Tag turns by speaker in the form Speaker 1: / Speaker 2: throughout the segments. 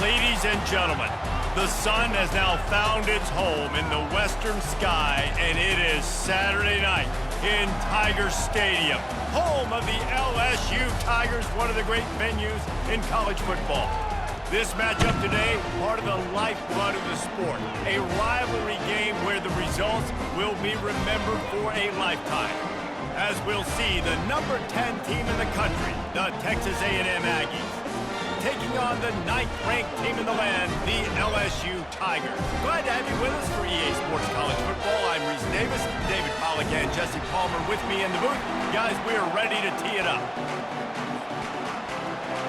Speaker 1: Ladies and gentlemen, the sun has now found its home in the western sky, and it is Saturday night in Tiger Stadium, home of the LSU Tigers, one of the great venues in college football. This matchup today, part of the lifeblood of the sport, a rivalry game where the results will be remembered for a lifetime. As we'll see, the number 10 team in the country, the Texas A&M Aggies, taking on the 9th-ranked team in the land, the LSU Tigers. Glad to have you with us for EA Sports College Football. I'm Reese Davis, David Pollack and Jesse Palmer with me in the booth. Guys, we are ready to tee it up.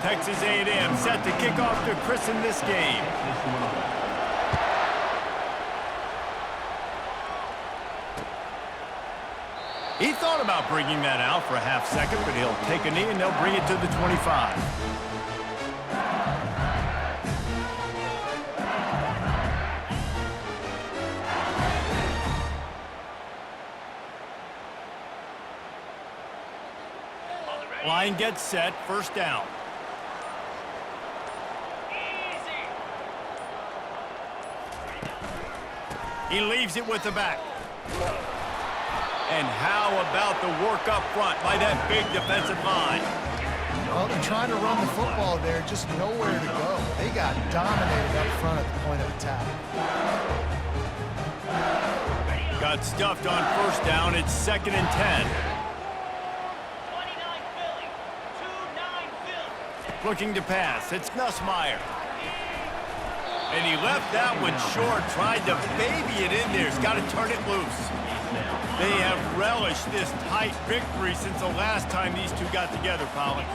Speaker 1: Texas A&M set to kick off to christen this game. He thought about bringing that out for a half second, but he'll take a knee and they'll bring it to the 25. Line gets set, first down. He leaves it with the back. And how about the work up front by that big defensive line?
Speaker 2: Well, they're trying to run the football there, just nowhere to go. They got dominated up front at the point of attack.
Speaker 1: Got stuffed on first down. It's 2nd and 10. Looking to pass. It's Nussmeier. And he left that one short. Tried to baby it in there. He's got to turn it loose. They have relished this tight victory since the last time these two got together, Pollack.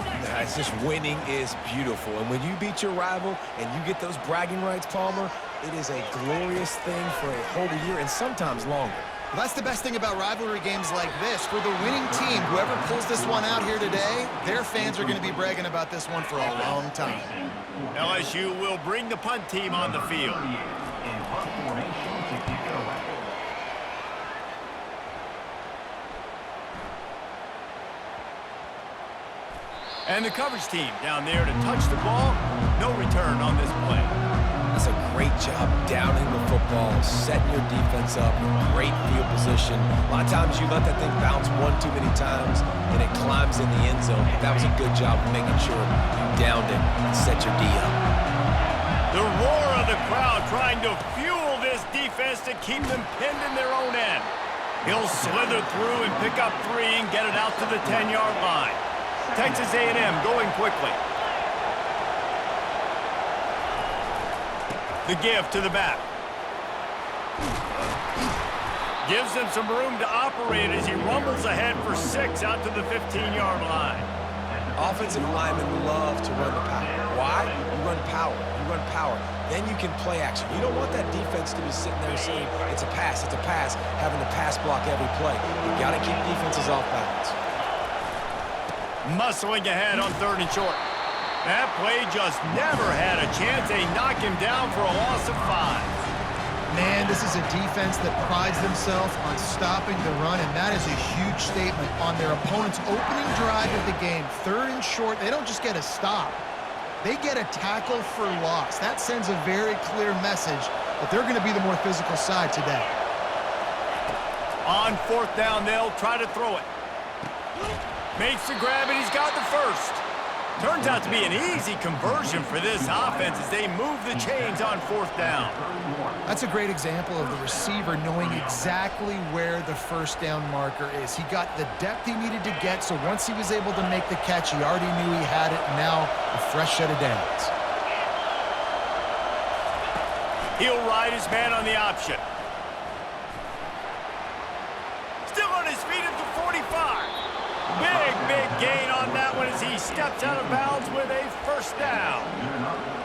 Speaker 3: It's just winning is beautiful. And when you beat your rival and you get those bragging rights, Palmer, it is a glorious thing for a whole year and sometimes longer.
Speaker 2: Well, that's the best thing about rivalry games like this. For the winning team, whoever pulls this one out here today, their fans are going to be bragging about this one for a long time.
Speaker 1: LSU will bring the punt team on the field. And the coverage team down there to touch the ball. No return on this play.
Speaker 3: That's a great job downing the football, setting your defense up, great field position. A lot of times you let that thing bounce one too many times and it climbs in the end zone. But that was a good job of making sure you downed it and set your D up.
Speaker 1: The roar of the crowd trying to fuel this defense to keep them pinned in their own end. He'll slither through and pick up 3 and get it out to the 10-yard line. Texas A&M going quickly. The give to the back. Gives him some room to operate as he rumbles ahead for 6 out to the 15-yard line.
Speaker 3: Offensive linemen love to run the power. Why? You run power. You run power. Then you can play action. You don't want that defense to be sitting there saying, it's a pass, having to pass block every play. You got to keep defenses off balance.
Speaker 1: Muscling ahead on 3rd and short. That play just never had a chance. They knock him down for a loss of 5.
Speaker 2: Man, this is a defense that prides themselves on stopping the run, and that is a huge statement on their opponent's opening drive of the game. 3rd and short, they don't just get a stop. They get a tackle for loss. That sends a very clear message that they're going to be the more physical side today.
Speaker 1: On 4th down, they'll try to throw it. Makes the grab, and he's got the first. Turns out to be an easy conversion for this offense as they move the chains on 4th down.
Speaker 2: That's a great example of the receiver knowing exactly where the first down marker is. He got the depth he needed to get, so once he was able to make the catch, he already knew he had it, and now a fresh set of downs.
Speaker 1: He'll ride his man on the option. Still on his feet at the 45. Big gain on that one as he steps out of bounds with a first down.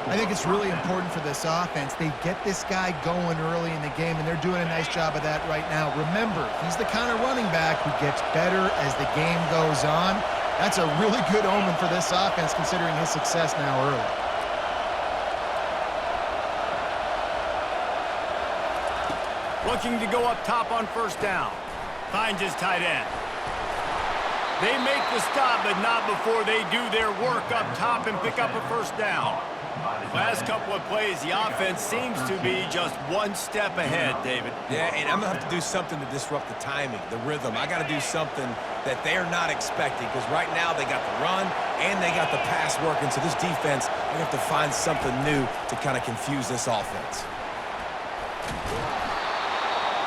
Speaker 2: I think it's really important for this offense. They get this guy going early in the game, and they're doing a nice job of that right now. Remember, he's the kind of running back who gets better as the game goes on. That's a really good omen for this offense considering his success now early.
Speaker 1: Looking to go up top on first down. Finds his tight end. They make the stop, but not before they do their work up top and pick up a first down. Last couple of plays, the offense seems to be just one step ahead, David.
Speaker 3: Yeah, and I'm going to have to do something to disrupt the timing, the rhythm. I got to do something that they're not expecting because right now they got the run and they got the pass working. So this defense, we have to find something new to kind of confuse this offense.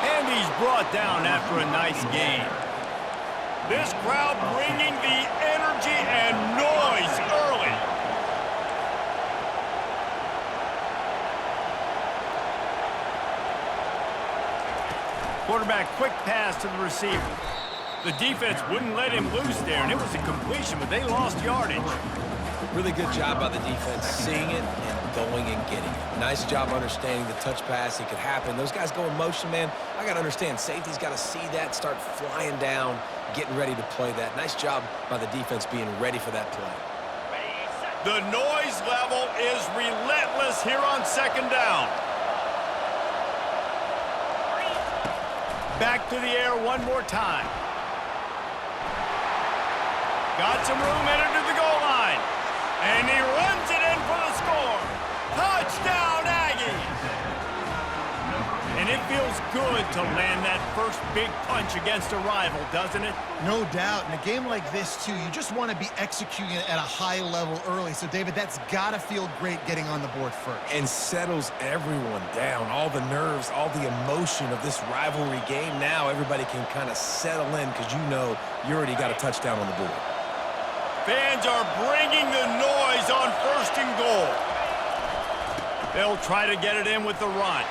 Speaker 1: And he's brought down after a nice game. This crowd bringing the energy and noise early. Quarterback quick pass to the receiver. The defense wouldn't let him loose there, and it was a completion, but they lost yardage.
Speaker 3: Really good job by the defense, seeing it and going and getting it. Nice job understanding the touch pass. It could happen. Those guys go in motion, man. I got to understand, safety's got to see that, start flying down, getting ready to play that. Nice job by the defense being ready for that play.
Speaker 1: The noise level is relentless here on second down. Back to the air one more time. Got some room headed to the goal line. And he runs it in for the score. Touchdown, Aggies! And it feels good to land that first big punch against a rival, doesn't it?
Speaker 2: No doubt. In a game like this, too, you just want to be executing it at a high level early. So, David, that's got to feel great getting on the board first.
Speaker 3: And settles everyone down. All the nerves, all the emotion of this rivalry game. Now everybody can kind of settle in because you know you already got a touchdown on the board.
Speaker 1: Fans are bringing the noise on first and goal. They'll try to get it in with the run.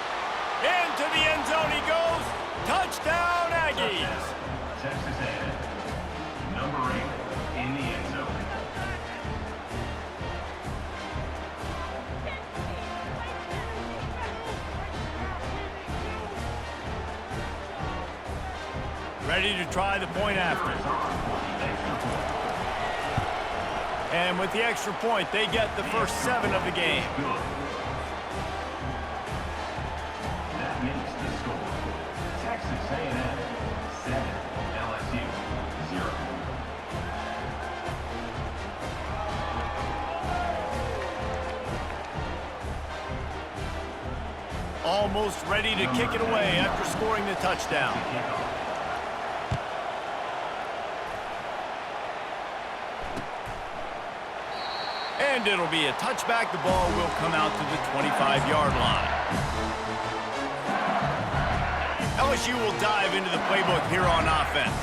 Speaker 1: Into the end zone he goes. Touchdown, Aggies.
Speaker 4: Texas A&M, number 8 in the end zone.
Speaker 1: Ready to try the point after. And with the extra point, they get the first 7 of the game.
Speaker 4: That makes the score Texas A&M 7, LSU 0.
Speaker 1: Almost ready to kick it away after scoring the touchdown. And it'll be a touchback. The ball will come out to the 25-yard line. LSU will dive into the playbook here on offense.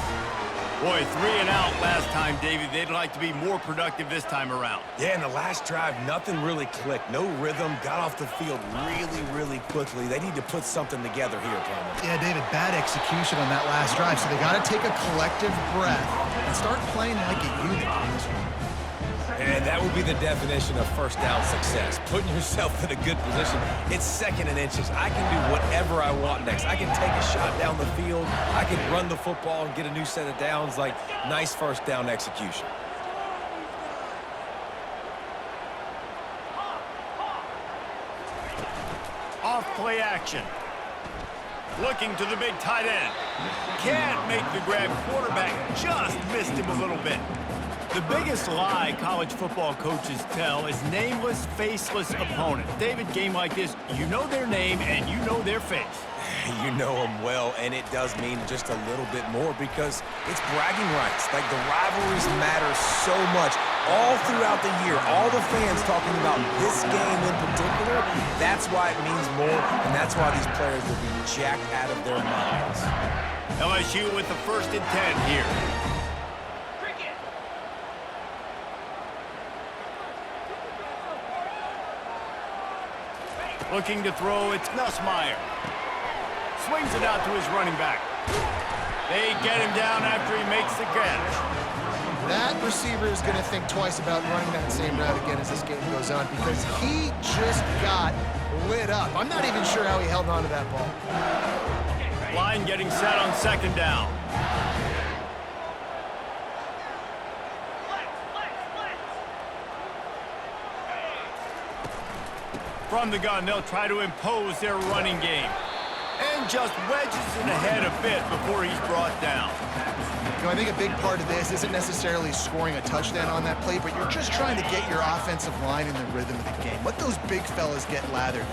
Speaker 1: Boy, 3 and out last time, David. They'd like to be more productive this time around.
Speaker 3: Yeah, in the last drive, nothing really clicked. No rhythm, got off the field really quickly. They need to put something together here, Cameron.
Speaker 2: Yeah, David, bad execution on that last drive, so they got to take a collective breath and start playing like a unit on this one.
Speaker 3: And that would be the definition of first down success. Putting yourself in a good position. It's 2nd and inches. I can do whatever I want next. I can take a shot down the field. I can run the football and get a new set of downs. Like, nice first down execution.
Speaker 1: Off play action. Looking to the big tight end. Can't make the grab. Quarterback just missed him a little bit. The biggest lie college football coaches tell is nameless, faceless opponent. David, game like this, you know their name and you know their face.
Speaker 3: You know them well, and it does mean just a little bit more because it's bragging rights. Like, the rivalries matter so much all throughout the year. All the fans talking about this game in particular, that's why it means more, and that's why these players will be jacked out of their minds.
Speaker 1: LSU with the 1st and 10 here. Looking to throw, it's Nussmeier. Swings it out to his running back. They get him down after he makes the catch.
Speaker 2: That receiver is going to think twice about running that same route again as this game goes on because he just got lit up. I'm not even sure how he held on to that ball.
Speaker 1: Line getting set on 2nd down. From the gun, they'll try to impose their running game. And and just wedges it ahead a bit before he's brought down.
Speaker 2: You know, I think a big part of this isn't necessarily scoring a touchdown on that play, but you're just trying to get your offensive line in the rhythm of the game. Let those big fellas get lathered.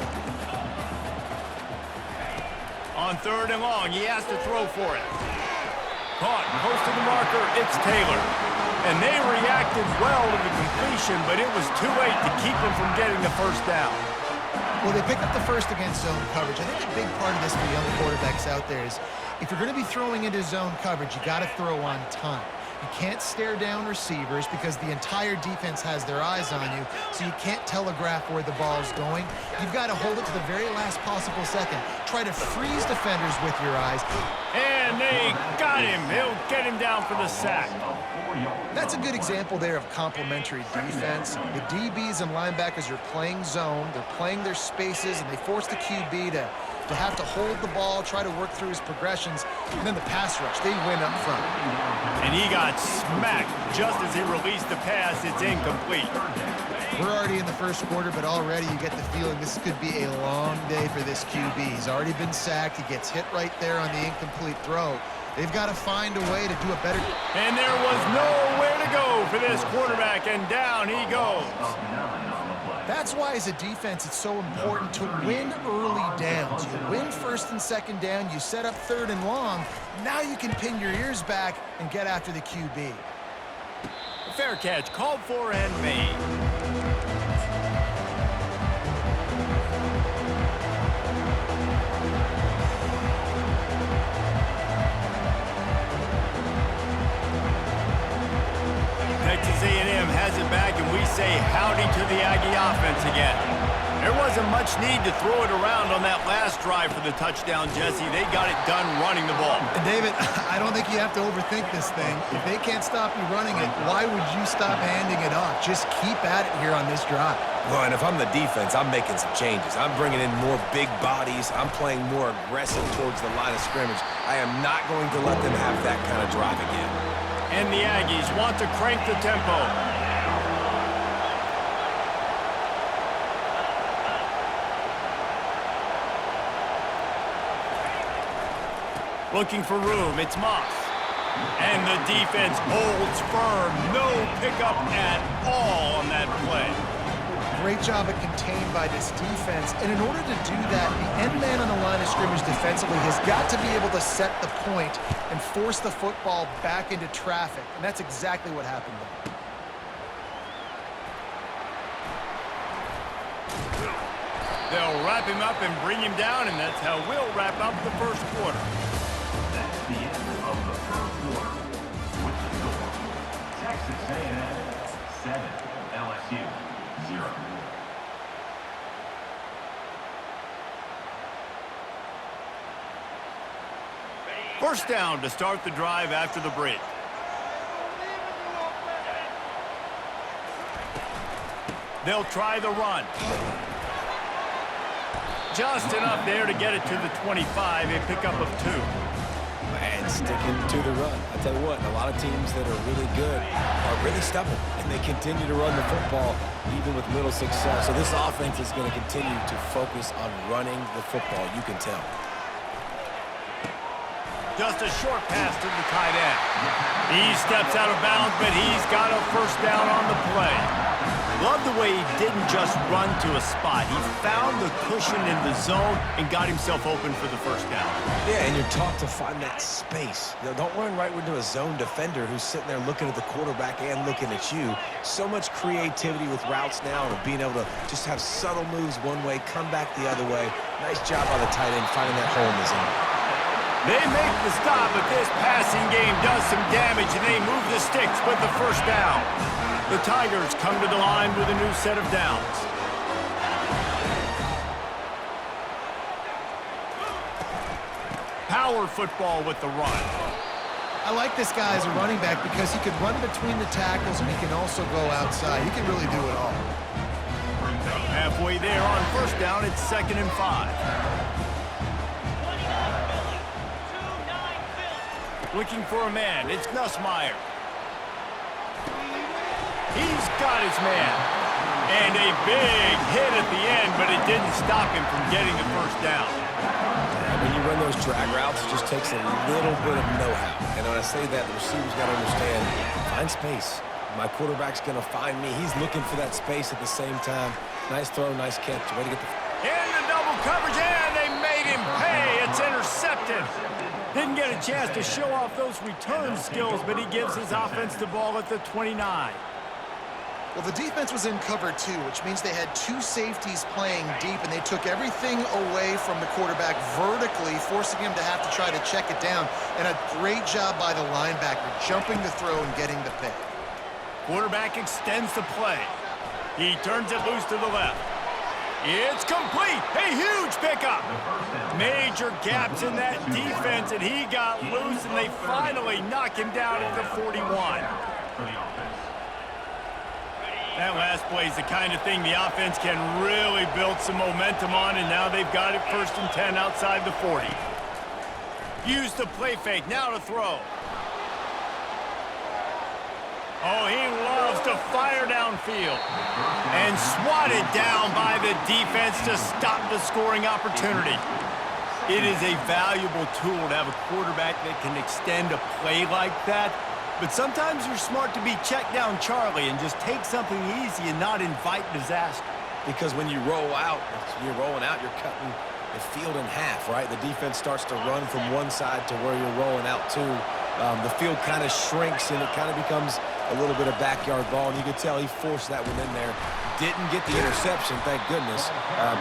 Speaker 1: On 3rd and long, he has to throw for it. Caught, close to the marker, it's Taylor. And they reacted well to the completion, but it was too late to keep him from getting the first down.
Speaker 2: Well, they picked up the first against zone coverage. I think a big part of this for young quarterbacks out there is if you're going to be throwing into zone coverage, you got to throw on time. You can't stare down receivers because the entire defense has their eyes on you, so you can't telegraph where the ball's going. You've got to hold it to the very last possible second. Try to freeze defenders with your eyes.
Speaker 1: And they got him. They'll get him down for the sack.
Speaker 2: That's a good example there of complementary defense. The DBs and linebackers are playing zone, they're playing their spaces, and they force the QB to have to hold the ball, try to work through his progressions, and then the pass rush, they win up front.
Speaker 1: And he got smacked just as he released the pass. It's incomplete.
Speaker 2: We're already in the first quarter, but already you get the feeling this could be a long day for this QB. He's already been sacked. He gets hit right there on the incomplete throw. They've got to find a way to do a better...
Speaker 1: And there was nowhere to go for this quarterback, and down he goes.
Speaker 2: That's why, as a defense, it's so important to win early downs. You win 1st and 2nd down, you set up 3rd and long. Now you can pin your ears back and get after the QB.
Speaker 1: Fair catch, called for and made. Texas A&M has it back, and we say howdy to the Aggie offense again. There wasn't much need to throw it around on that last drive for the touchdown, Jesse. They got it done running the ball.
Speaker 2: And David, I don't think you have to overthink this thing. If they can't stop you running it, why would you stop handing it off? Just keep at it here on this drive.
Speaker 3: Well, and if I'm the defense, I'm making some changes. I'm bringing in more big bodies. I'm playing more aggressive towards the line of scrimmage. I am not going to let them have that kind of drive again.
Speaker 1: And the Aggies want to crank the tempo. Looking for room, it's Moss. And the defense holds firm. No pickup at all on that play.
Speaker 2: Great job at contained by this defense. And in order to do that, the end man on the line of scrimmage defensively has got to be able to set the point and force the football back into traffic. And that's exactly what happened there.
Speaker 1: They'll wrap him up and bring him down, and that's how we'll wrap up the first quarter.
Speaker 4: That's the end of the first quarter. With the score, Texas A&M 7, LSU 0.
Speaker 1: First down to start the drive after the break. They'll try the run. Just enough there to get it to the 25, a pickup of 2.
Speaker 3: And sticking to the run. I tell you what, a lot of teams that are really good are really stubborn, and they continue to run the football even with little success. So this offense is going to continue to focus on running the football, you can tell.
Speaker 1: Just a short pass to the tight end. He steps out of bounds, but he's got a first down on the play. Love the way he didn't just run to a spot. He found the cushion in the zone and got himself open for the first down.
Speaker 3: Yeah, and you're taught to find that space. You know, don't run right into a zone defender who's sitting there looking at the quarterback and looking at you. So much creativity with routes now and being able to just have subtle moves one way, come back the other way. Nice job by the tight end finding that hole in the zone.
Speaker 1: They make the stop, but this passing game does some damage, and they move the sticks with the first down. The Tigers come to the line with a new set of downs. Power football with the run.
Speaker 2: I like this guy as a running back because he can run between the tackles and he can also go outside. He can really do it all.
Speaker 1: Halfway there on first down, it's 2nd and 5. Looking for a man, it's Nussmeier. He's got his man. And a big hit at the end, but it didn't stop him from getting the first down.
Speaker 3: Yeah, when you run those drag routes, it just takes a little bit of know-how. And when I say that, the receiver's got to understand, find space. My quarterback's going to find me. He's looking for that space at the same time. Nice throw, nice catch. Way to get the...
Speaker 1: In the double coverage, and they made him pay. It's intercepted. Didn't get a chance to show off those return skills, but he gives his offense the ball at the 29.
Speaker 2: Well, the defense was in cover two, which means they had two safeties playing deep, and they took everything away from the quarterback vertically, forcing him to have to try to check it down. And a great job by the linebacker, jumping the throw and getting the pick.
Speaker 1: Quarterback extends the play. He turns it loose to the left. It's complete. A huge pickup. Major gaps in that defense, and he got loose, and they finally knock him down at the 41. That last play is the kind of thing the offense can really build some momentum on, and now they've got it 1st and 10 outside the 40. Use the play fake. Now to throw. Oh, he loves to fire downfield. And swatted down by the defense to stop the scoring opportunity. It is a valuable tool to have a quarterback that can extend a play like that. But sometimes you're smart to be check down Charlie and just take something easy and not invite disaster.
Speaker 3: Because when you roll out, you're rolling out, you're cutting the field in half, right? The defense starts to run from one side to where you're rolling out to. The field kind of shrinks, and it kind of becomes a little bit of backyard ball. And you could tell he forced that one in there. Didn't get the interception, thank goodness,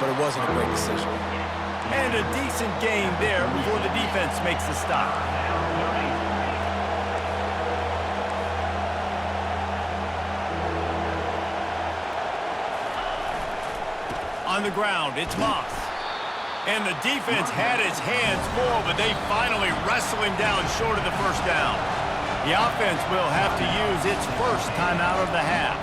Speaker 3: but it wasn't a great decision.
Speaker 1: And a decent game there before the defense makes the stop. On the ground, it's Moss. And the defense had its hands full, but they finally wrestle him down short of the first down. The offense will have to use its first timeout of the half.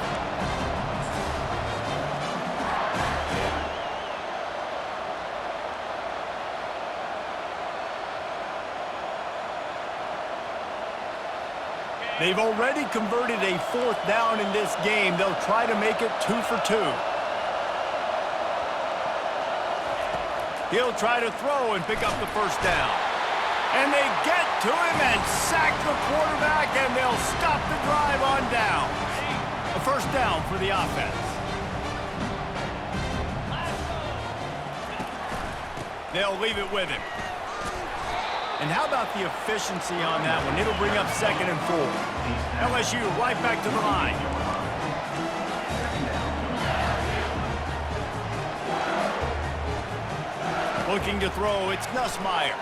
Speaker 1: They've already converted a 4th down in this game. They'll try to make it 2 for 2. He'll try to throw and pick up the first down. And they get to him and sack the quarterback, and they'll stop the drive on down. A first down for the offense. They'll leave it with him. And how about the efficiency on that one? It'll bring up 2nd and 4. LSU right back to the line. Looking to throw, it's Nussmeier.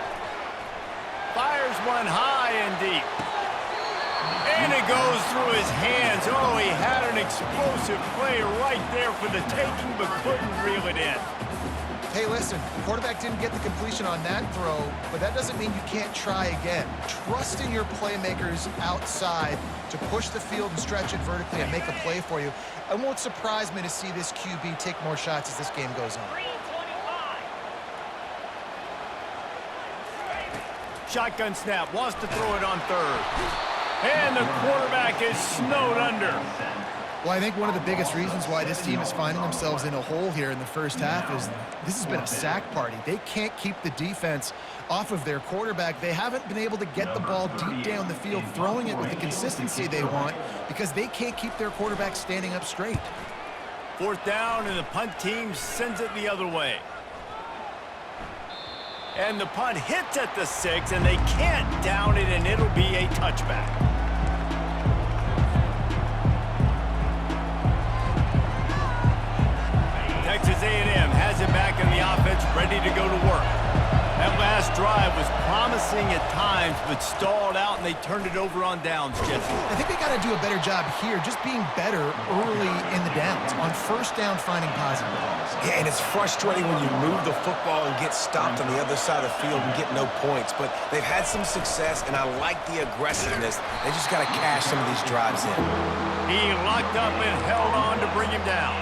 Speaker 1: Fires one high and deep. And it goes through his hands. Oh, he had an explosive play right there for the taking, but couldn't reel it in.
Speaker 2: Hey, listen, the quarterback didn't get the completion on that throw, but that doesn't mean you can't try again. Trust in your playmakers outside to push the field and stretch it vertically and make a play for you. It won't surprise me to see this QB take more shots as this game goes on.
Speaker 1: Shotgun snap, wants to throw it on 3rd. And the quarterback is snowed under.
Speaker 2: Well, I think one of the biggest reasons why this team is finding themselves in a hole here in the first half is this has been a sack party. They can't keep the defense off of their quarterback. They haven't been able to get the ball deep down the field, throwing it with the consistency they want because they can't keep their quarterback standing up straight.
Speaker 1: 4th down, and the punt team sends it the other way. And the punt hits at the 6, and they can't down it, and it'll be a touchback. Texas A&M has it back in the offense, ready to go to work. That last drive was promising at times, but stalled out, and they turned it over on downs, Jesse.
Speaker 2: I think they got to do a better job here, just being better early in the downs. On 1st down, finding positive balls.
Speaker 3: Yeah, and it's frustrating when you move the football and get stopped on the other side of the field and get no points. But they've had some success, and I like the aggressiveness. They just got to cash some of these drives in.
Speaker 1: He locked up and held on to bring him down.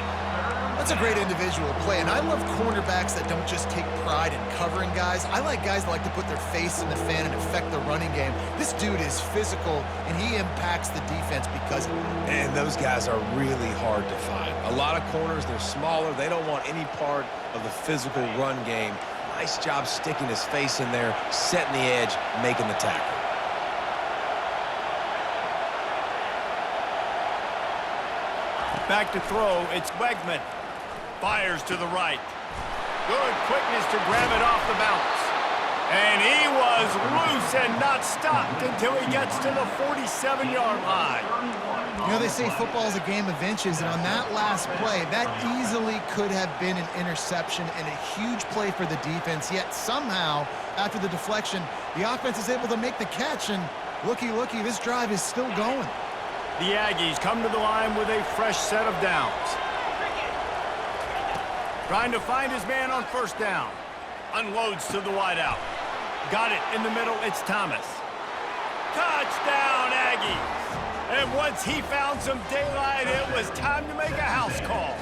Speaker 2: That's a great individual play, and I love cornerbacks that don't just take pride in covering guys. I like guys that like to put their face in the fan and affect the running game. This dude is physical, and he impacts the defense because of it.
Speaker 3: And those guys are really hard to find. A lot of corners, they're smaller. They don't want any part of the physical run game. Nice job sticking his face in there, setting the edge, making the tackle.
Speaker 1: Back to throw, it's Wegman. Fires to the right. Good quickness to grab it off the bounce. And he was loose and not stopped until he gets to the 47-yard line.
Speaker 2: You know, they say football is a game of inches, and on that last play, that easily could have been an interception and a huge play for the defense, yet somehow, after the deflection, the offense is able to make the catch, and looky, this drive is still going.
Speaker 1: The Aggies come to the line with a fresh set of downs. Trying to find his man on first down. Unloads to the wideout. Got it in the middle, it's Thomas. Touchdown, Aggies! And once he found some daylight, it was time to make a house call.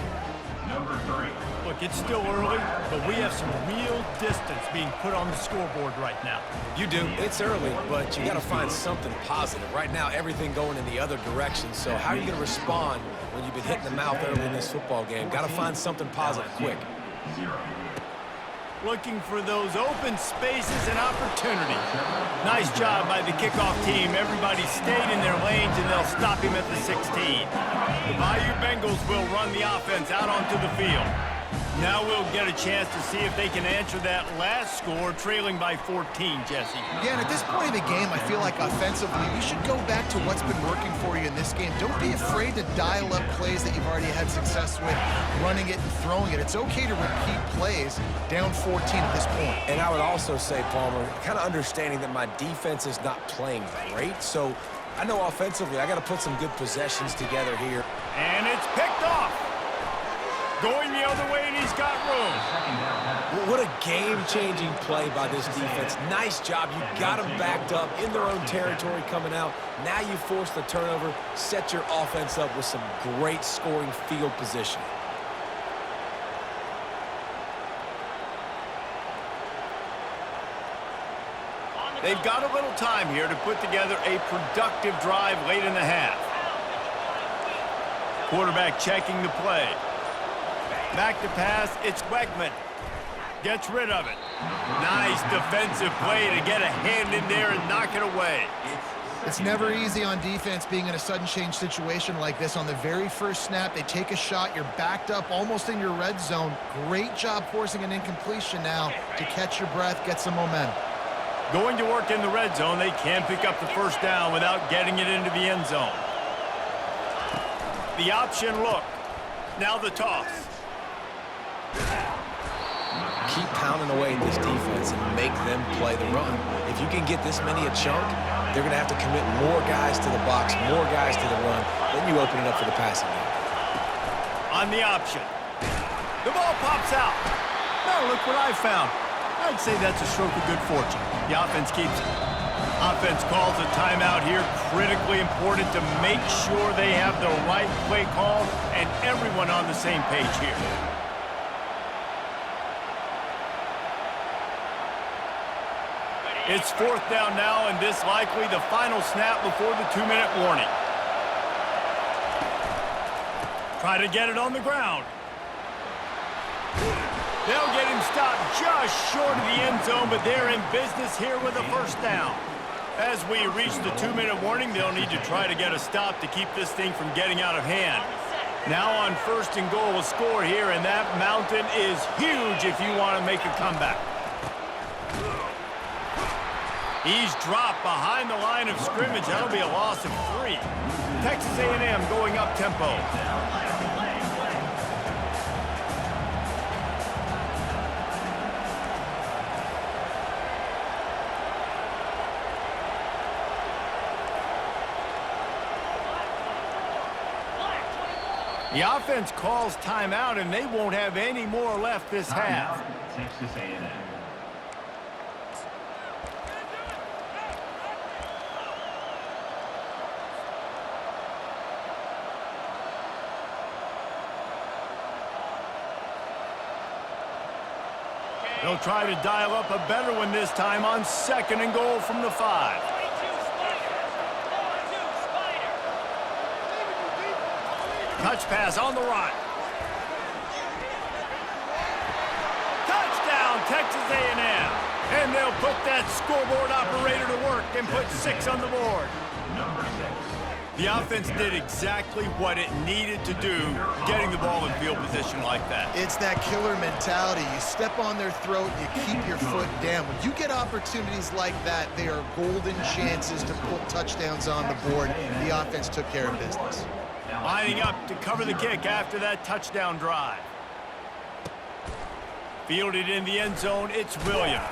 Speaker 4: Number 3.
Speaker 1: Look, it's still early, but we have some real distance being put on the scoreboard right now.
Speaker 3: You do. It's early, but you got to find something positive. Right now, everything going in the other direction. So how are you going to respond when you've been hit in the mouth early in this football game? Got to find something positive quick.
Speaker 4: 0.
Speaker 1: Looking for those open spaces and opportunities. Nice job by the kickoff team. Everybody stayed in their lanes, and they'll stop him at the 16. The Bayou Bengals will run the offense out onto the field. Now we'll get a chance to see if they can answer that last score, trailing by 14, Jesse.
Speaker 2: Yeah, and at this point of the game, I feel like offensively, you should go back to what's been working for you in this game. Don't be afraid to dial up plays that you've already had success with, running it and throwing it. It's okay to repeat plays down 14 at this point.
Speaker 3: And I would also say, Palmer, kind of understanding that my defense is not playing great, so I know offensively I got to put some good possessions together here.
Speaker 1: And it's picked off. Going the other way, and he's got room.
Speaker 3: What a game-changing play by this defense. Nice job. You got them backed up in their own territory coming out. Now you force the turnover, set your offense up with some great scoring field position.
Speaker 1: They've got a little time here to put together a productive drive late in the half. Quarterback checking the play. Back to pass, it's Wegman. Gets rid of it. Nice defensive play to get a hand in there and knock it away.
Speaker 2: It's never easy on defense being in a sudden change situation like this. On the very first snap, they take a shot. You're backed up almost in your red zone. Great job forcing an incompletion now to catch your breath, get some momentum.
Speaker 1: Going to work in the red zone, they can pick up the first down without getting it into the end zone. The option look. Now the toss.
Speaker 3: Keep pounding away at this defense and make them play the run. If you can get this many a chunk, they're going to have to commit more guys to the box, more guys to the run. Then you open it up for the passing game.
Speaker 1: On the option. The ball pops out. Now look what I found. I'd say that's a stroke of good fortune. The offense keeps it. Offense calls a timeout here. Critically important to make sure they have the right play call and everyone on the same page here. It's fourth down now, and this likely the final snap before the 2-minute warning. Try to get it on the ground. They'll get him stopped just short of the end zone, but they're in business here with a first down. As we reach the 2-minute warning, they'll need to try to get a stop to keep this thing from getting out of hand. Now on first and goal, a score here, and that mountain is huge if you want to make a comeback. He's dropped behind the line of scrimmage. That'll be a loss of 3. Texas A&M going up tempo. The offense calls timeout, and they won't have any more left this half.
Speaker 4: Texas A&M.
Speaker 1: They'll try to dial up a better one this time on second and goal from the 5. Touch pass on the right. Touchdown, Texas A&M. And they'll put that scoreboard operator to work and put 6 on the board.
Speaker 4: Number 6.
Speaker 1: The offense did exactly what it needed to do, getting the ball in field position like that.
Speaker 2: It's that killer mentality. You step on their throat, you keep your foot down. When you get opportunities like that, they are golden chances to put touchdowns on the board. The offense took care of business.
Speaker 1: Lining up to cover the kick after that touchdown drive. Fielded in the end zone, it's Williams.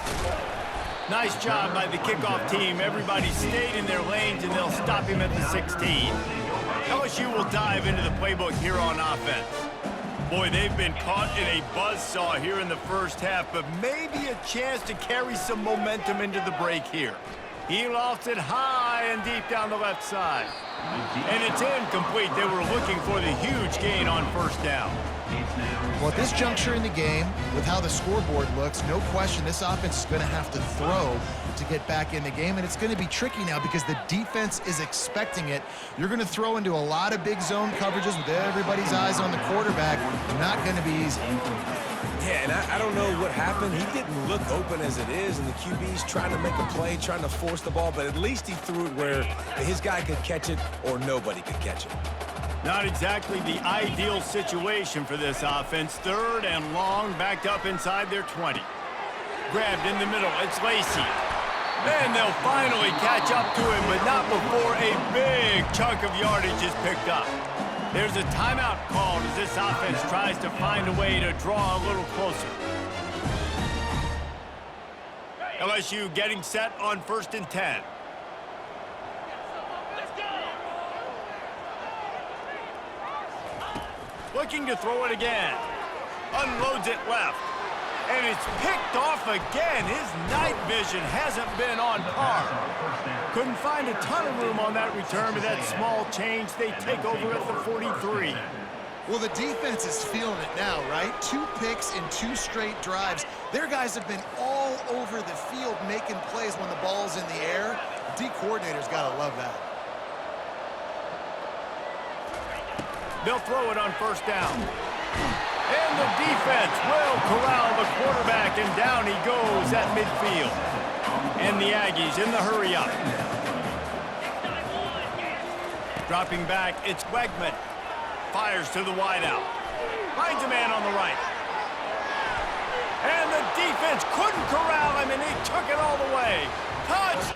Speaker 1: Nice job by the kickoff team. Everybody stayed in their lanes, and they'll stop him at the 16. LSU will dive into the playbook here on offense. Boy, they've been caught in a buzzsaw here in the first half, but maybe a chance to carry some momentum into the break here. He lofts it high and deep down the left side. And it's incomplete. They were looking for the huge gain on first down.
Speaker 2: Well, at this juncture in the game, with how the scoreboard looks, no question this offense is going to have to throw to get back in the game, and it's going to be tricky now because the defense is expecting it. You're going to throw into a lot of big zone coverages with everybody's eyes on the quarterback. Not going to be easy.
Speaker 3: Yeah, and I don't know what happened. He didn't look open as it is, and the QB's trying to make a play, trying to force the ball, but at least he threw it where his guy could catch it or nobody could catch it.
Speaker 1: Not exactly the ideal situation for this offense. 3rd and long, backed up inside their 20. Grabbed in the middle, it's Lacey. And they'll finally catch up to him, but not before a big chunk of yardage is picked up. There's a timeout called as this offense tries to find a way to draw a little closer. LSU getting set on 1st and 10. Looking to throw it again. Unloads it left. And it's picked off again. His night vision hasn't been on par. Couldn't find a ton of room on that return, but that small change, they take over at the 43.
Speaker 2: Well, the defense is feeling it now, right? 2 picks in 2 straight drives. Their guys have been all over the field making plays when the ball's in the air. The D coordinator's got to love that.
Speaker 1: They'll throw it on 1st down. And the defense will corral the quarterback, and down he goes at midfield. And the Aggies in the hurry-up. Dropping back, it's Wegman. Fires to the wideout. Finds a man on the right. And the defense couldn't corral him, and he took it all the way. Touch!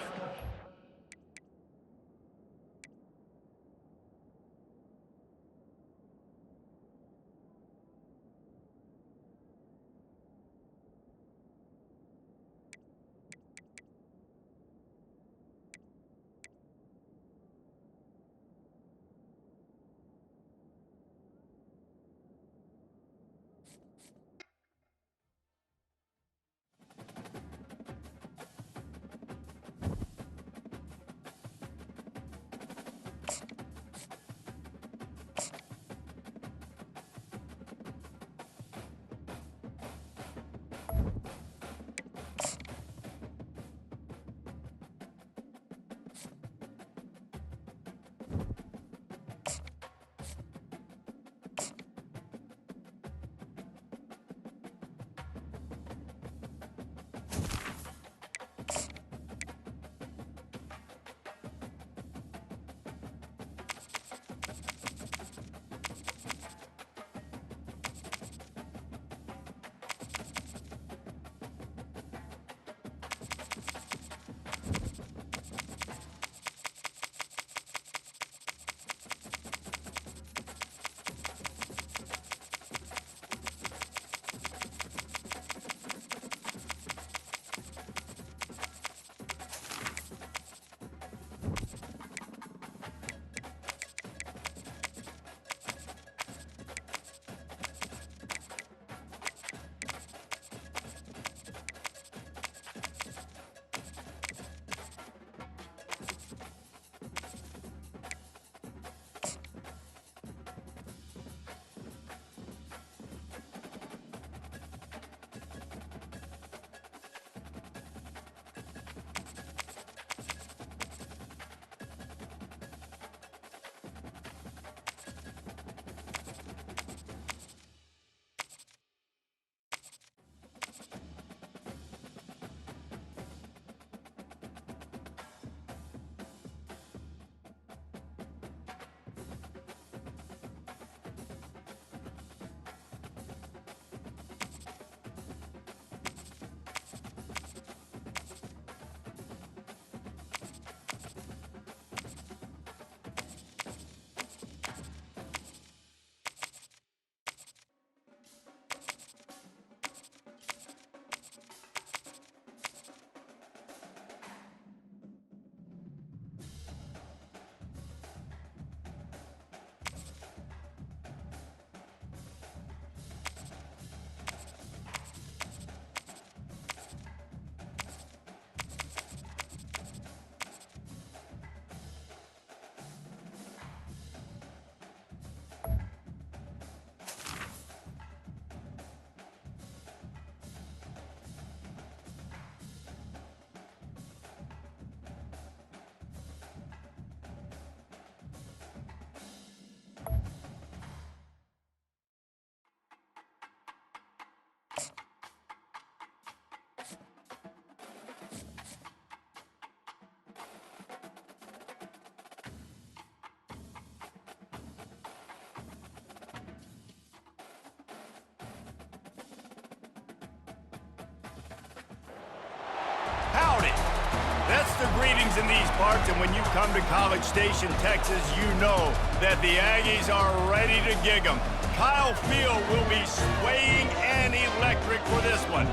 Speaker 1: That's the greetings in these parts, and when you come to College Station, Texas, you know that the Aggies are ready to gig 'em. Kyle Field will be swaying and electric for this one.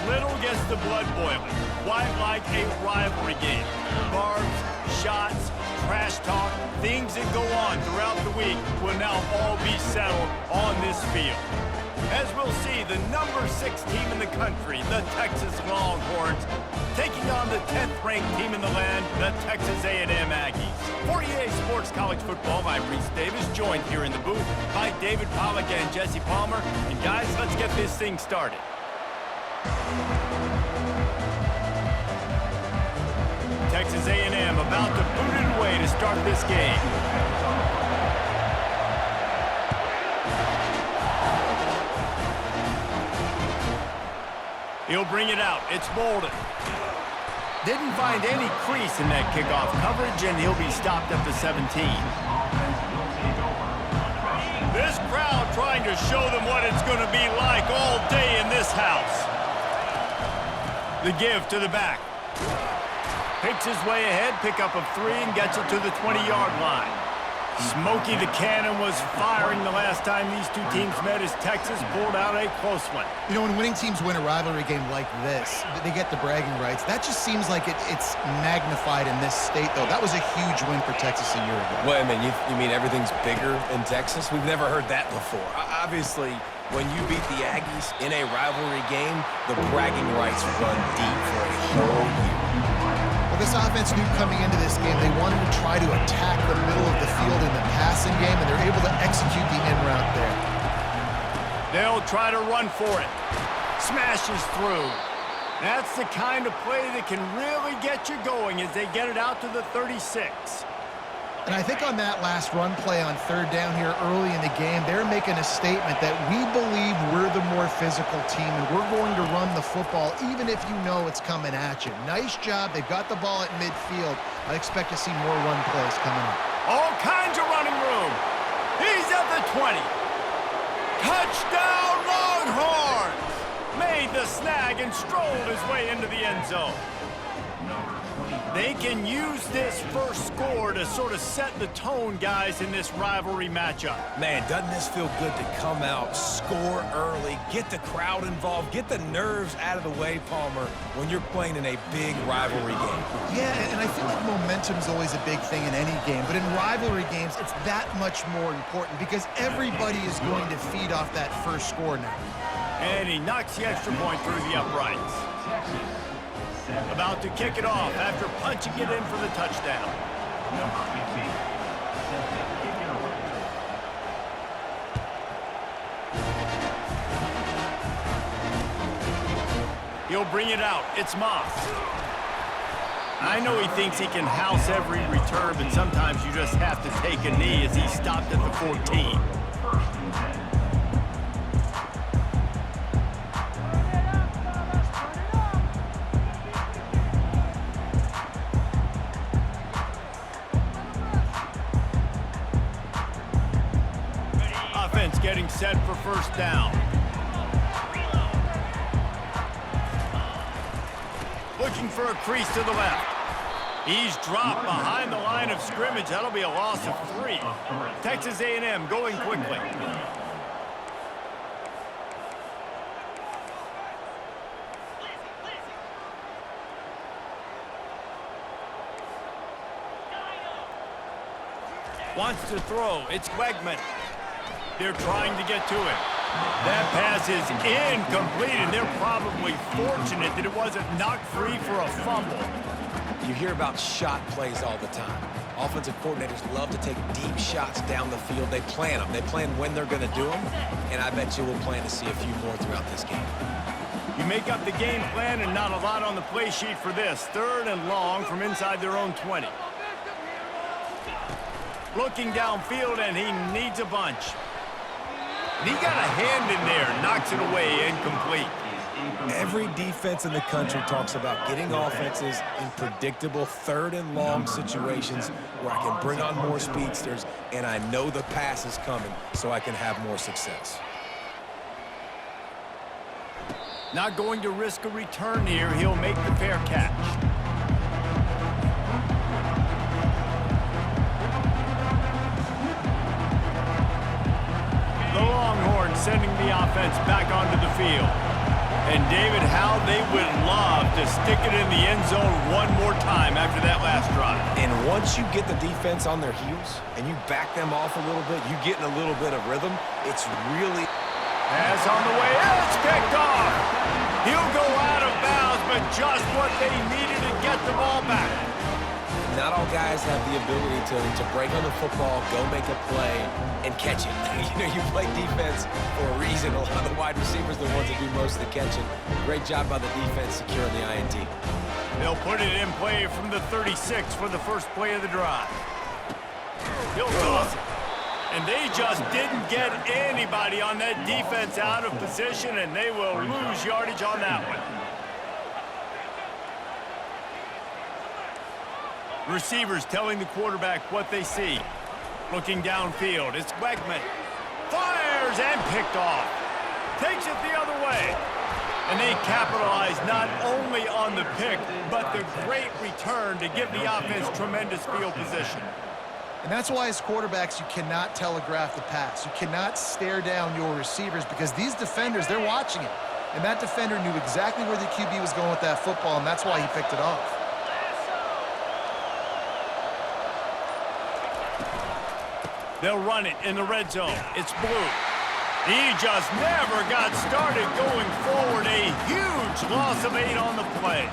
Speaker 1: Little gets the blood boiling, quite like a rivalry game. Barbs, shots, trash talk, things that go on throughout the week will now all be settled on this field. As we'll see, the number 6 team in the country, the Texas Longhorns, taking on the 10th-ranked team in the land, the Texas A&M Aggies. For EA Sports College Football, I'm Reese Davis, joined here in the booth by David Pollack and Jesse Palmer. And guys, let's get this thing started. Texas A&M about to boot it away to start this game. He'll bring it out. It's Bolden. Didn't find any crease in that kickoff coverage, and he'll be stopped at the 17. This crowd trying to show them what it's going to be like all day in this house. The give to the back. Picks his way ahead, pick up of 3, and gets it to the 20-yard line. Smokey the Cannon was firing the last time these two teams met as Texas pulled out a close one.
Speaker 2: You know, when winning teams win a rivalry game like this, they get the bragging rights. That just seems like it's magnified in this state, though. That was a huge win for Texas a year ago.
Speaker 3: Well, I mean, you mean everything's bigger in Texas? We've never heard that before. Obviously, when you beat the Aggies in a rivalry game, the bragging rights run deep for a whole year.
Speaker 2: This offense knew coming into this game they wanted to try to attack the middle of the field in the passing game, and they're able to execute the in route there.
Speaker 1: They'll try to run for it. Smashes through. That's the kind of play that can really get you going as they get it out to the 36.
Speaker 2: And I think on that last run play on 3rd down here early in the game, they're making a statement that we believe we're the more physical team and we're going to run the football even if you know it's coming at you. Nice job. They've got the ball at midfield. I expect to see more run plays coming up.
Speaker 1: All kinds of running room. He's at the 20. Touchdown Longhorns! Made the snag and strolled his way into the end zone. They can use this first score to sort of set the tone, guys, in this rivalry matchup.
Speaker 3: Man, doesn't this feel good to come out, score early, get the crowd involved, get the nerves out of the way, Palmer, when you're playing in a big rivalry game?
Speaker 2: Yeah, and I feel like momentum's always a big thing in any game, but in rivalry games, it's that much more important because everybody is going to feed off that first score now.
Speaker 1: And he knocks the extra point through the uprights. About to kick it off after punching it in for the touchdown.
Speaker 4: Number 15. Set to kick it away.
Speaker 1: He'll bring it out. It's Moss. I know he thinks he can house every return, but sometimes you just have to take a knee as he stopped at the 14.
Speaker 4: First and 10.
Speaker 1: Getting set for first down. Looking for a crease to the left. He's dropped behind the line of scrimmage. That'll be a loss of 3. Texas A&M going quickly. Wants to throw. It's Wegman. They're trying to get to it. That pass is incomplete, and they're probably fortunate that it wasn't knocked free for a fumble.
Speaker 3: You hear about shot plays all the time. Offensive coordinators love to take deep shots down the field. They plan them. They plan when they're going to do them, and I bet you we'll plan to see a few more throughout this game.
Speaker 1: You make up the game plan and not a lot on the play sheet for this. 3rd and long from inside their own 20. Looking downfield, and he needs a bunch. And he got a hand in there, knocks it away, incomplete.
Speaker 3: Every defense in the country talks about getting offenses in predictable 3rd and long situations where I can bring on more speedsters and I know the pass is coming so I can have more success.
Speaker 1: Not going to risk a return here. He'll make the fair catch. the offense back onto the field. And David, how they would love to stick it in the end zone one more time after that last drive.
Speaker 3: And once you get the defense on their heels and you back them off a little bit, you get in a little bit of rhythm, it's really...
Speaker 1: Pass on the way, it's picked off. He'll go out of bounds, but just what they needed to get the ball back.
Speaker 3: Not all guys have the ability to break on the football, go make a play, and catch it. You play defense for a reason. A lot of the wide receivers are the ones that do most of the catching. Great job by the defense securing the INT.
Speaker 1: They'll put it in play from the 36 for the first play of the drive. He'll toss it. And they just didn't get anybody on that defense out of position, and they will lose yardage on that one. Receivers telling the quarterback what they see. Looking downfield, it's Wegman. Fires and picked off. Takes it the other way. And they capitalize not only on the pick, but the great return to give the offense tremendous field position.
Speaker 2: And that's why as quarterbacks, you cannot telegraph the pass. You cannot stare down your receivers because these defenders, they're watching it. And that defender knew exactly where the QB was going with that football, and that's why he picked it off.
Speaker 1: They'll run it in the red zone. It's Blue. He just never got started going forward. A huge loss of 8 on the play.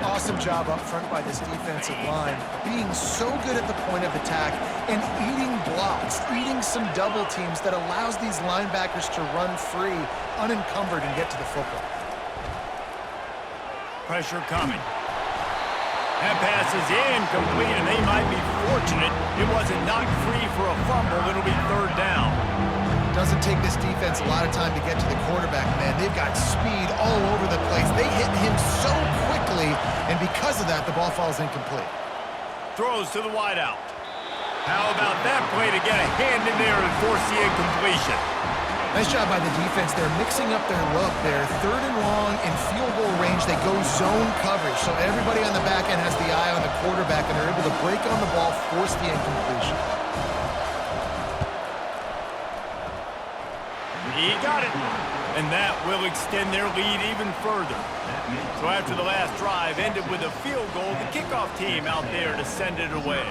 Speaker 2: Awesome job up front by this defensive line, being so good at the point of attack and eating blocks, eating some double teams that allows these linebackers to run free, unencumbered, and get to the football.
Speaker 1: Pressure coming. That pass is incomplete, and they might be fortunate it wasn't knocked free for a fumble. It'll be 3rd down.
Speaker 2: Doesn't take this defense a lot of time to get to the quarterback, man. They've got speed all over the place. They hit him so quickly, and because of that, the ball falls incomplete.
Speaker 1: Throws to the wideout. How about that play to get a hand in there and force the incompletion?
Speaker 2: Nice job by the defense. They're mixing up their look. They're 3rd and long in field goal range. They go zone coverage, so everybody on the back end has the eye on the quarterback, and they're able to break on the ball, force the incompletion.
Speaker 1: He got it. And that will extend their lead even further. So after the last drive ended with a field goal, the kickoff team out there to send it away.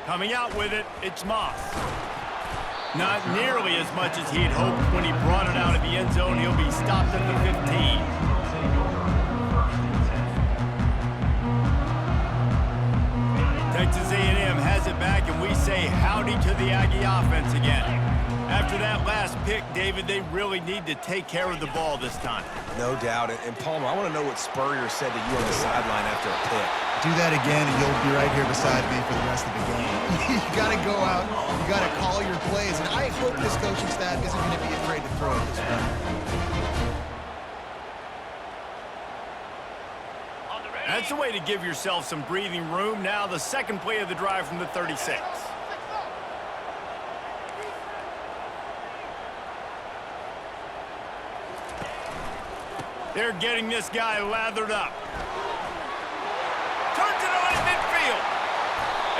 Speaker 1: Coming out with it, it's Moss. Not nearly as much as he'd hoped when he brought it out of the end zone. He'll be stopped at the 15. Texas A&M has it back, and we say howdy to the Aggie offense again. After that last pick, David, they really need to take care of the ball this time.
Speaker 3: No doubt. And Palmer, I want to know what Spurrier said to you on the sideline after a pick.
Speaker 2: Do that again, and you'll be right here beside me for the rest of the game. You got to go out. You got to call your plays. And I hope this coaching staff isn't going to be afraid to throw it this way.
Speaker 1: That's the way to give yourself some breathing room. Now the second play of the drive from the 36. They're getting this guy lathered up. Turns it on in midfield.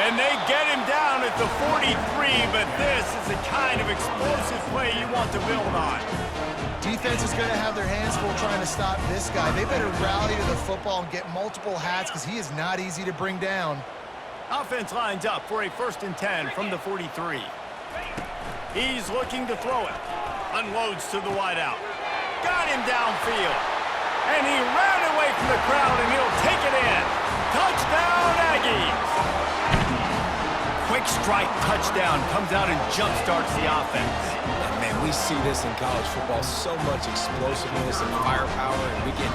Speaker 1: And they get him down at the 43, but this is the kind of explosive play you want to build on.
Speaker 2: Defense is going to have their hands full trying to stop this guy. They better rally to the football and get multiple hats because he is not easy to bring down.
Speaker 1: Offense lines up for a 1st and 10 from the 43. He's looking to throw it. Unloads to the wideout. Got him downfield. And he ran away from the crowd, and he'll take it in. Touchdown, Aggies! Quick strike touchdown comes out and jump-starts the offense.
Speaker 3: And man, we see this in college football, so much explosiveness and firepower, and we get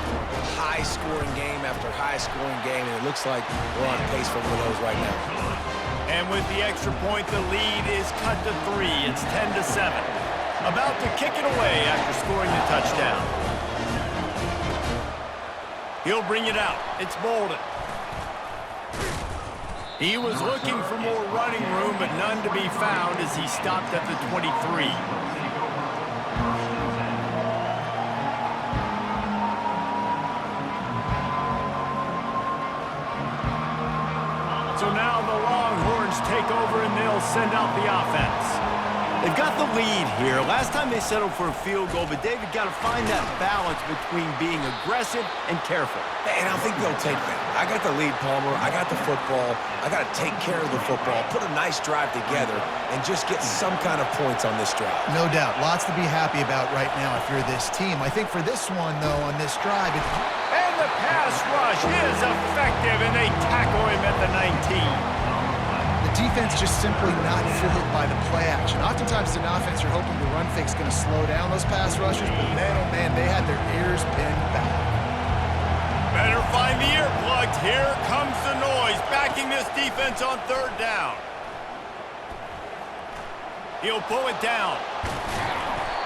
Speaker 3: high-scoring game after high-scoring game, and it looks like we're on pace for one of those right now.
Speaker 1: And with the extra point, the lead is cut to 3. It's 10-7. About to kick it away after scoring the touchdown. He'll bring it out. It's Bolden. He was looking for more running room, but none to be found as he stopped at the 23. So now the long Steelers take over and they'll send out the offense. They've got the lead here. Last time they settled for a field goal, but David got to find that balance between being aggressive and careful.
Speaker 3: And I think they'll take that. I got the lead, Palmer. I got the football. I got to take care of the football, put a nice drive together, and just get some kind of points on this drive.
Speaker 2: No doubt. Lots to be happy about right now if you're this team. I think for this one, though, on this drive,
Speaker 1: And the pass rush is effective, and they tackle him at the 19.
Speaker 2: the defense just simply not fooled by the play action. Oftentimes, an offense, you're hoping the run fake's going to slow down those pass rushers, but man, oh man, they had their ears pinned back.
Speaker 1: Better find the earplugs. Here comes the noise, backing this defense on third down. He'll pull it down.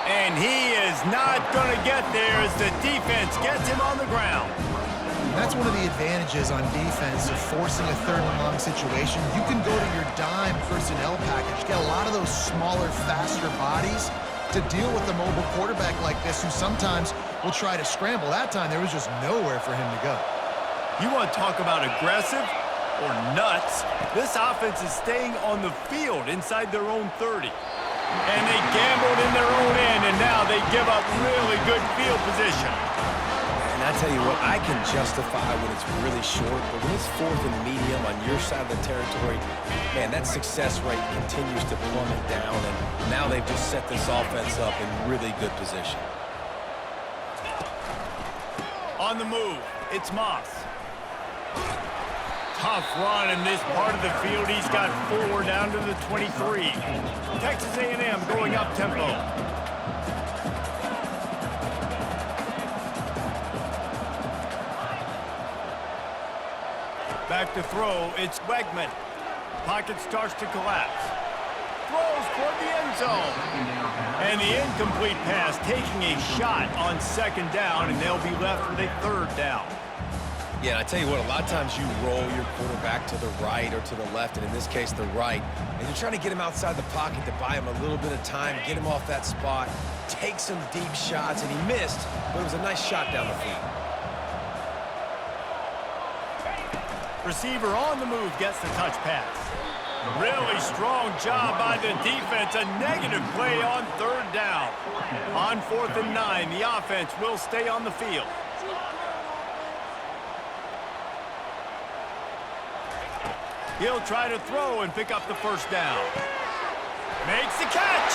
Speaker 1: And he is not going to get there as the defense gets him on the ground.
Speaker 2: That's one of the advantages on defense of forcing a third and long situation. You can go to your dime personnel package, get a lot of those smaller, faster bodies to deal with a mobile quarterback like this who sometimes will try to scramble. That time, there was just nowhere for him to go.
Speaker 1: You want to talk about aggressive or nuts? This offense is staying on the field inside their own 30. And they gambled in their own end, and now they give up really good field position.
Speaker 3: And I tell you what, I can justify when it's really short, but when it's fourth and medium on your side of the territory, man, that success rate continues to plummet down, and now they've just set this offense up in really good position.
Speaker 1: On the move, it's Moss. Tough run in this part of the field. He's got 4 down to the 23. Texas A&M going up tempo. Back to throw, it's Wegman. Pocket starts to collapse. Throws toward the end zone. And the incomplete pass taking a shot on second down, and they'll be left with a third down.
Speaker 3: Yeah, and I tell you what, a lot of times you roll your quarterback to the right or to the left, and in this case, the right, and you're trying to get him outside the pocket to buy him a little bit of time, get him off that spot, take some deep shots, and he missed, but it was a nice shot down the field.
Speaker 1: Receiver on the move gets the touch pass. Really strong job by the defense. A negative play on third down. On 4th and 9, the offense will stay on the field. He'll try to throw and pick up the first down. Makes the catch.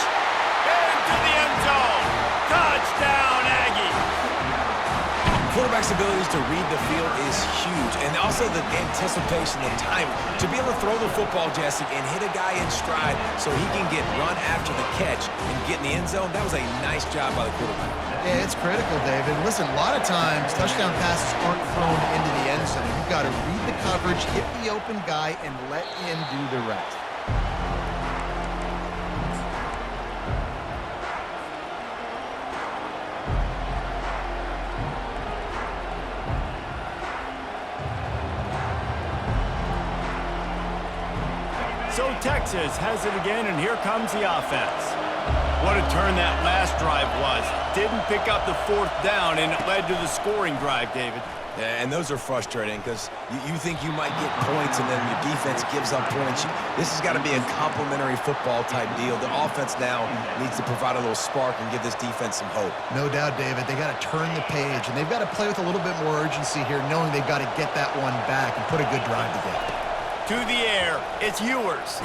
Speaker 1: Into the end zone. Touchdown, Aggies.
Speaker 3: Quarterback's abilities to read the field is huge, and also the anticipation, the time to be able to throw the football, Jesse, and hit a guy in stride so he can get run after the catch and get in the end zone. That was a nice job by the quarterback.
Speaker 2: Yeah, it's critical, David. Listen, a lot of times, touchdown passes aren't thrown into the end zone. You've got to read the coverage, hit the open guy, and let him do the rest.
Speaker 1: So Texas has it again, and here comes the offense. What a turn that last drive was. Didn't pick up the 4th down, and it led to the scoring drive, David.
Speaker 3: Yeah, and those are frustrating because you think you might get points and then your defense gives up points. This has got to be a complementary football type deal. The offense now needs to provide a little spark and give this defense some hope.
Speaker 2: No doubt, David. They got to turn the page, and they've got to play with a little bit more urgency here, knowing they've got to get that one back and put a good drive together.
Speaker 1: To the air, it's Ewers.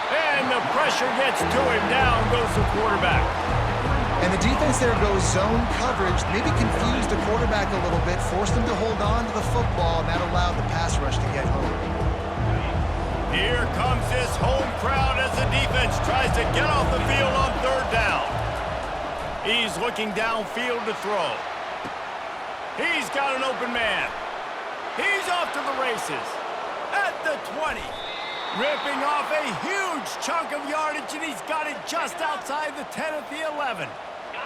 Speaker 1: And the pressure gets to him. Down goes the quarterback.
Speaker 2: And the defense there goes zone coverage, maybe confused the quarterback a little bit, forced him to hold on to the football, and that allowed the pass rush to get home.
Speaker 1: Here comes this home crowd as the defense tries to get off the field on third down. He's looking downfield to throw. He's got an open man. He's off to the races. At the 20, ripping off a huge chunk of yardage, and he's got it just outside the 10 at the 11.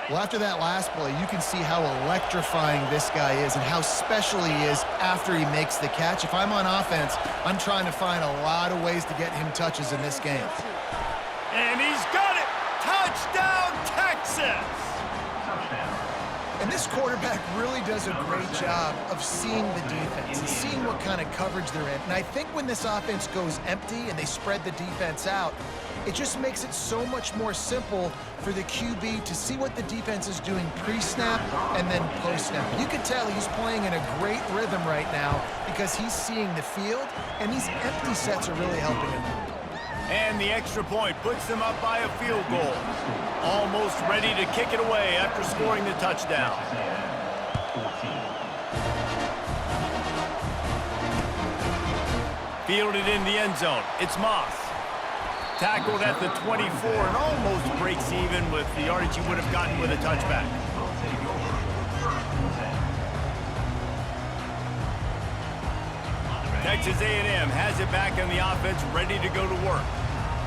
Speaker 2: Well, after that last play, you can see how electrifying this guy is and how special he is after he makes the catch. If I'm on offense, I'm trying to find a lot of ways to get him touches in this game.
Speaker 1: And he's got it! Touchdown, Texas!
Speaker 2: And This quarterback really does a great job of seeing the defense and seeing what kind of coverage they're in. And I think when this offense goes empty and they spread the defense out, it just makes it so much more simple for the QB to see what the defense is doing pre-snap and then post-snap. You can tell he's playing in a great rhythm right now because he's seeing the field, and these empty sets are really helping him.
Speaker 1: And the extra point puts them up by a field goal. Almost ready to kick it away after scoring the touchdown. Fielded in the end zone. It's Moss. Tackled at the 24 and almost breaks even with the yardage he would have gotten with a touchback. Texas A&M has it back on the offense, ready to go to work.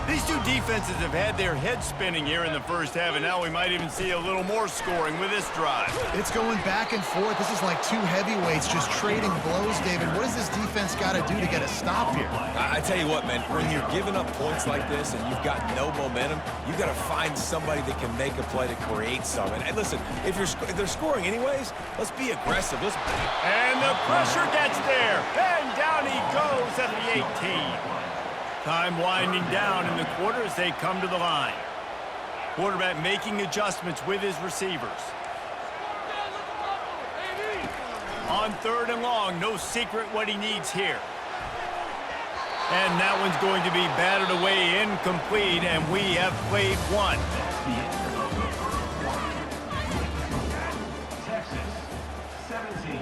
Speaker 1: These two defenses have had their heads spinning here in the first half, and now we might even see a little more scoring with this drive.
Speaker 2: It's going back and forth. This is like two heavyweights just trading blows, David. What does this defense got to do to get a stop here?
Speaker 3: I tell you what, man, when you're giving up points like this and you've got no momentum, you got to find somebody that can make a play to create something. And listen, if they're scoring anyways, let's be aggressive.
Speaker 1: And the pressure gets there, and down he goes at the 18. Time winding down in the quarter as they come to the line. Quarterback making adjustments with his receivers. On 3rd and long, no secret what he needs here. And that one's going to be batted away incomplete, and we have played one.
Speaker 4: Texas 17,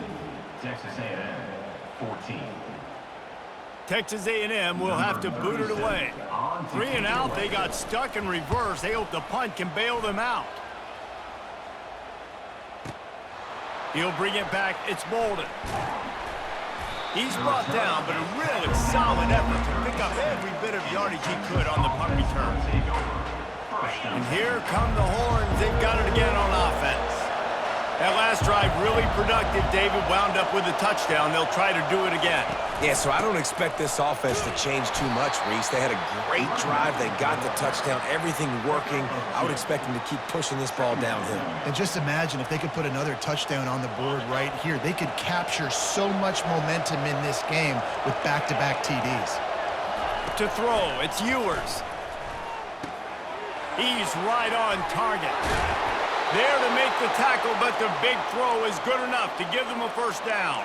Speaker 4: Texas A&M 14.
Speaker 1: Texas A&M will have to boot it away. 3 and out, they got stuck in reverse. They hope the punt can bail them out. He'll bring it back. It's Bolden. He's brought down, but a really solid effort to pick up every bit of yardage he could on the punt return. And here come the horns. They've got it again on offense. That last drive really productive. David wound up with a touchdown. They'll try to do it again.
Speaker 3: Yeah, so I don't expect this offense to change too much, Reese. They had a great drive. They got the touchdown. Everything working. I would expect them to keep pushing this ball downhill.
Speaker 2: And just imagine if they could put another touchdown on the board right here. They could capture so much momentum in this game with back-to-back TDs.
Speaker 1: To throw, it's Ewers. He's right on target. There to make the tackle, but the big throw is good enough to give them a first down.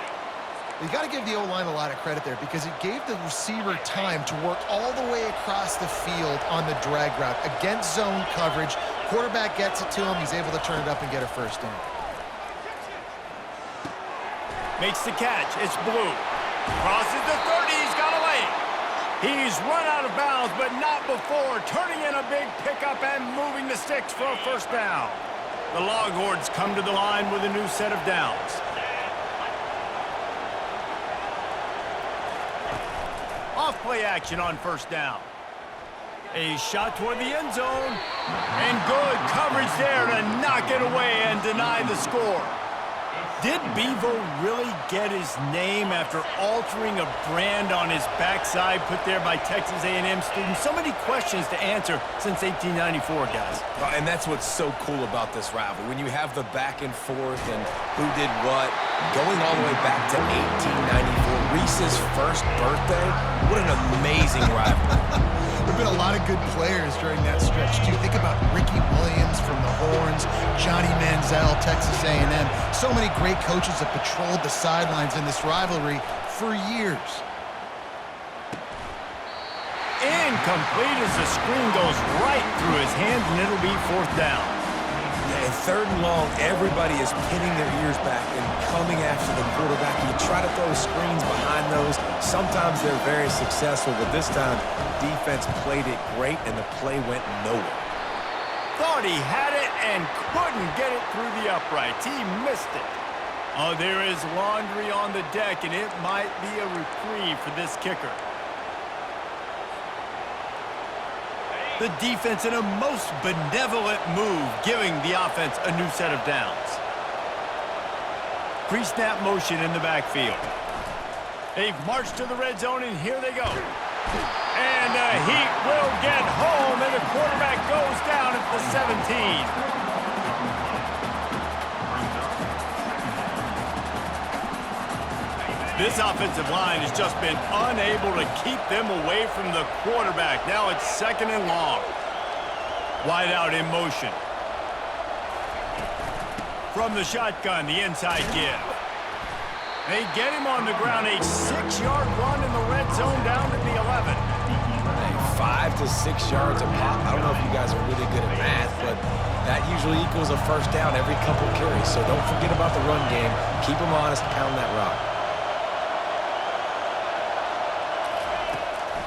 Speaker 2: You got to give the O-line a lot of credit there because it gave the receiver time to work all the way across the field on the drag route. Against zone coverage, quarterback gets it to him. He's able to turn it up and get a first down.
Speaker 1: Makes the catch. It's Blue. Crosses the 30. He's got a lane. He's run out of bounds, but not before turning in a big pickup and moving the sticks for a first down. The Longhorns come to the line with a new set of downs. Off play action on first down. A shot toward the end zone. And good coverage there to knock it away and deny the score. Did Bevo really get his name after altering a brand on his backside put there by Texas A&M students? So many questions to answer since 1894, guys.
Speaker 3: And that's what's so cool about this rivalry. When you have the back and forth and who did what, going all the way back to 1894, Reese's first birthday, what an amazing rivalry.
Speaker 2: There have been a lot of good players during that stretch, too. Think about Ricky Williams from the Horns, Johnny Manziel, Texas A&M. So many great coaches have patrolled the sidelines in this rivalry for years.
Speaker 1: Incomplete as the screen goes right through his hands, and it'll be fourth down.
Speaker 3: And 3rd and long, everybody is pinning their ears back and coming after the quarterback. You try to throw screens behind those. Sometimes they're very successful, but this time, defense played it great, and the play went nowhere.
Speaker 1: Thought he had it and couldn't get it through the uprights. He missed it. Oh, there is laundry on the deck, and it might be a reprieve for this kicker. The defense in a most benevolent move, giving the offense a new set of downs. Pre-snap motion in the backfield. They've marched to the red zone, and here they go. And the Heat will get home, and the quarterback goes down at the 17. This offensive line has just been unable to keep them away from the quarterback. Now it's 2nd and long. Wide out in motion. From the shotgun, the inside give. They get him on the ground. A 6-yard run in the red zone down to the 11.
Speaker 3: Hey, 5 to 6 yards a pop. I don't know if you guys are really good at math, but that usually equals a first down every couple carries. So don't forget about the run game. Keep them honest, pound that rock.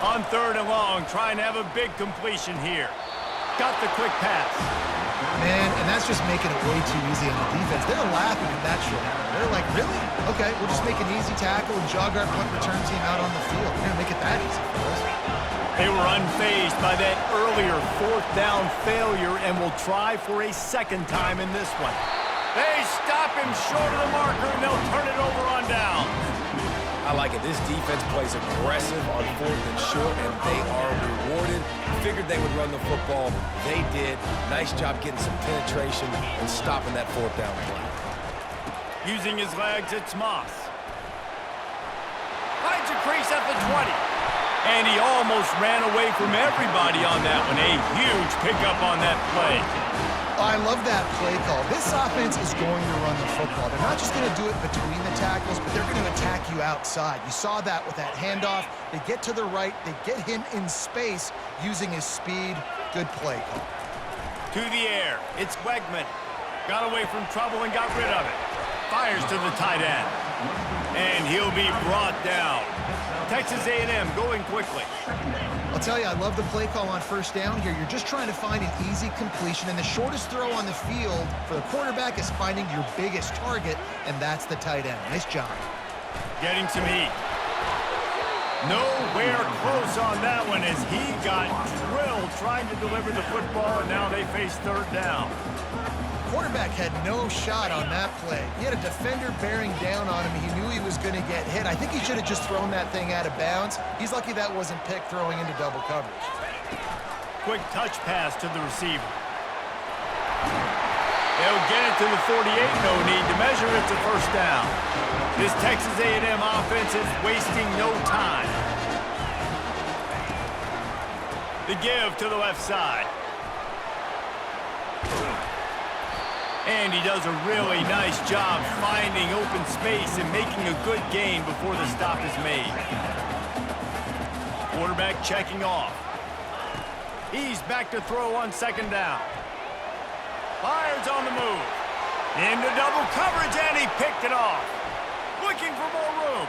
Speaker 1: On 3rd and long, trying to have a big completion here. Got the quick pass.
Speaker 2: Man, and that's just making it way too easy on the defense. They're laughing at that shit. They're like, really? Okay, we'll just make an easy tackle and jog our punt return team out on the field. We're going to make it that easy for us.
Speaker 1: They were unfazed by that earlier 4th down failure and will try for a 2nd time in this one. They stop him short of the marker, and they'll turn it over on down.
Speaker 3: I like it. This defense plays aggressive on 4th and short, and they are rewarded. Figured they would run the football. They did. Nice job getting some penetration and stopping that 4th down play.
Speaker 1: Using his legs, it's Moss. Finds a crease at the 20. And he almost ran away from everybody on that one. A huge pickup on that play.
Speaker 2: I love that play call. This offense is going to run the football. They're not just going to do it between the tackles, but they're going to attack you outside. You saw that with that handoff. They get to the right. They get him in space using his speed. Good play call.
Speaker 1: To the air. It's Wegman. Got away from trouble and got rid of it. Fires to the tight end. And he'll be brought down. Texas A&M going quickly.
Speaker 2: I'll tell you, I love the play call on 1st down here. You're just trying to find an easy completion, and the shortest throw on the field for the quarterback is finding your biggest target, and that's the tight end. Nice job.
Speaker 1: Getting some heat. Nowhere close on that one as he got drilled trying to deliver the football, and now they face 3rd down.
Speaker 2: Quarterback had no shot on that play. He had a defender bearing down on him. He knew he was going to get hit. I think he should have just thrown that thing out of bounds. He's lucky that wasn't picked throwing into double coverage.
Speaker 1: Quick touch pass to the receiver. They'll get it to the 48. No need to measure. It's a 1st down. This Texas A&M offense is wasting no time. The give to the left side. And he does a really nice job finding open space and making a good gain before the stop is made. Quarterback checking off. He's back to throw on 2nd down. Fires on the move. Into double coverage, and he picked it off. Looking for more room.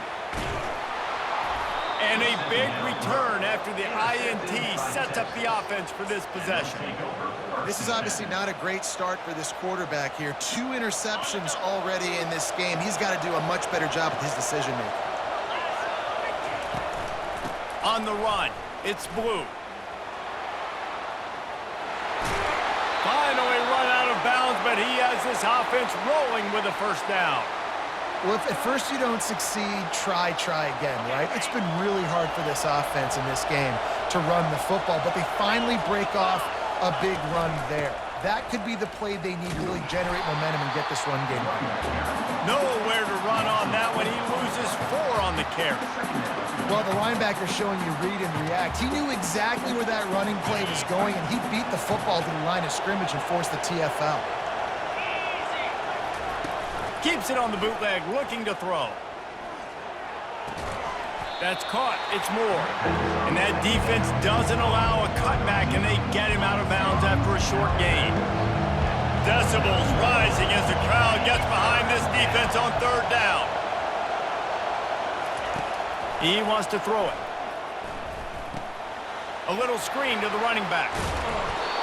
Speaker 1: And a big return after the INT sets up the offense for this possession.
Speaker 2: This is obviously not a great start for this quarterback here. 2 interceptions already in this game. He's got to do a much better job with his decision-making.
Speaker 1: On the run, it's Blue. Finally run out of bounds, but he has this offense rolling with a 1st down.
Speaker 2: Well, if at first you don't succeed, try again, right? It's been really hard for this offense in this game to run the football, but they finally break off a big run there. That could be the play they need to really generate momentum and get this run game going.
Speaker 1: Nowhere to run on that one. He loses 4 on the carry.
Speaker 2: Well, the linebacker's showing you read and react. He knew exactly where that running play was going, and he beat the football to the line of scrimmage and forced the TFL.
Speaker 1: Keeps it on the bootleg, looking to throw. That's caught. It's Moore. And that defense doesn't allow a cutback, and they get him out of bounds after a short gain. Decibels rising as the crowd gets behind this defense on 3rd down. He wants to throw it. A little screen to the running back.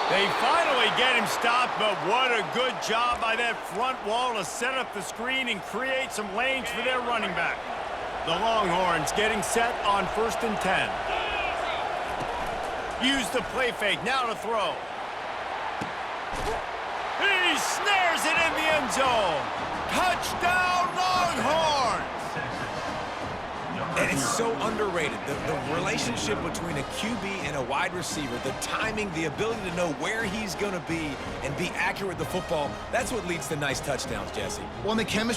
Speaker 1: They finally get him stopped, but what a good job by that front wall to set up the screen and create some lanes for their running back. The Longhorns getting set on 1st and 10. Use the play fake, now to throw. He snares it in the end zone. Touchdown, Longhorns!
Speaker 3: And it's so underrated. The relationship between a QB and a wide receiver, the timing, the ability to know where he's going to be and be accurate with the football, that's what leads to nice touchdowns, Jesse.
Speaker 2: Well, and the chemistry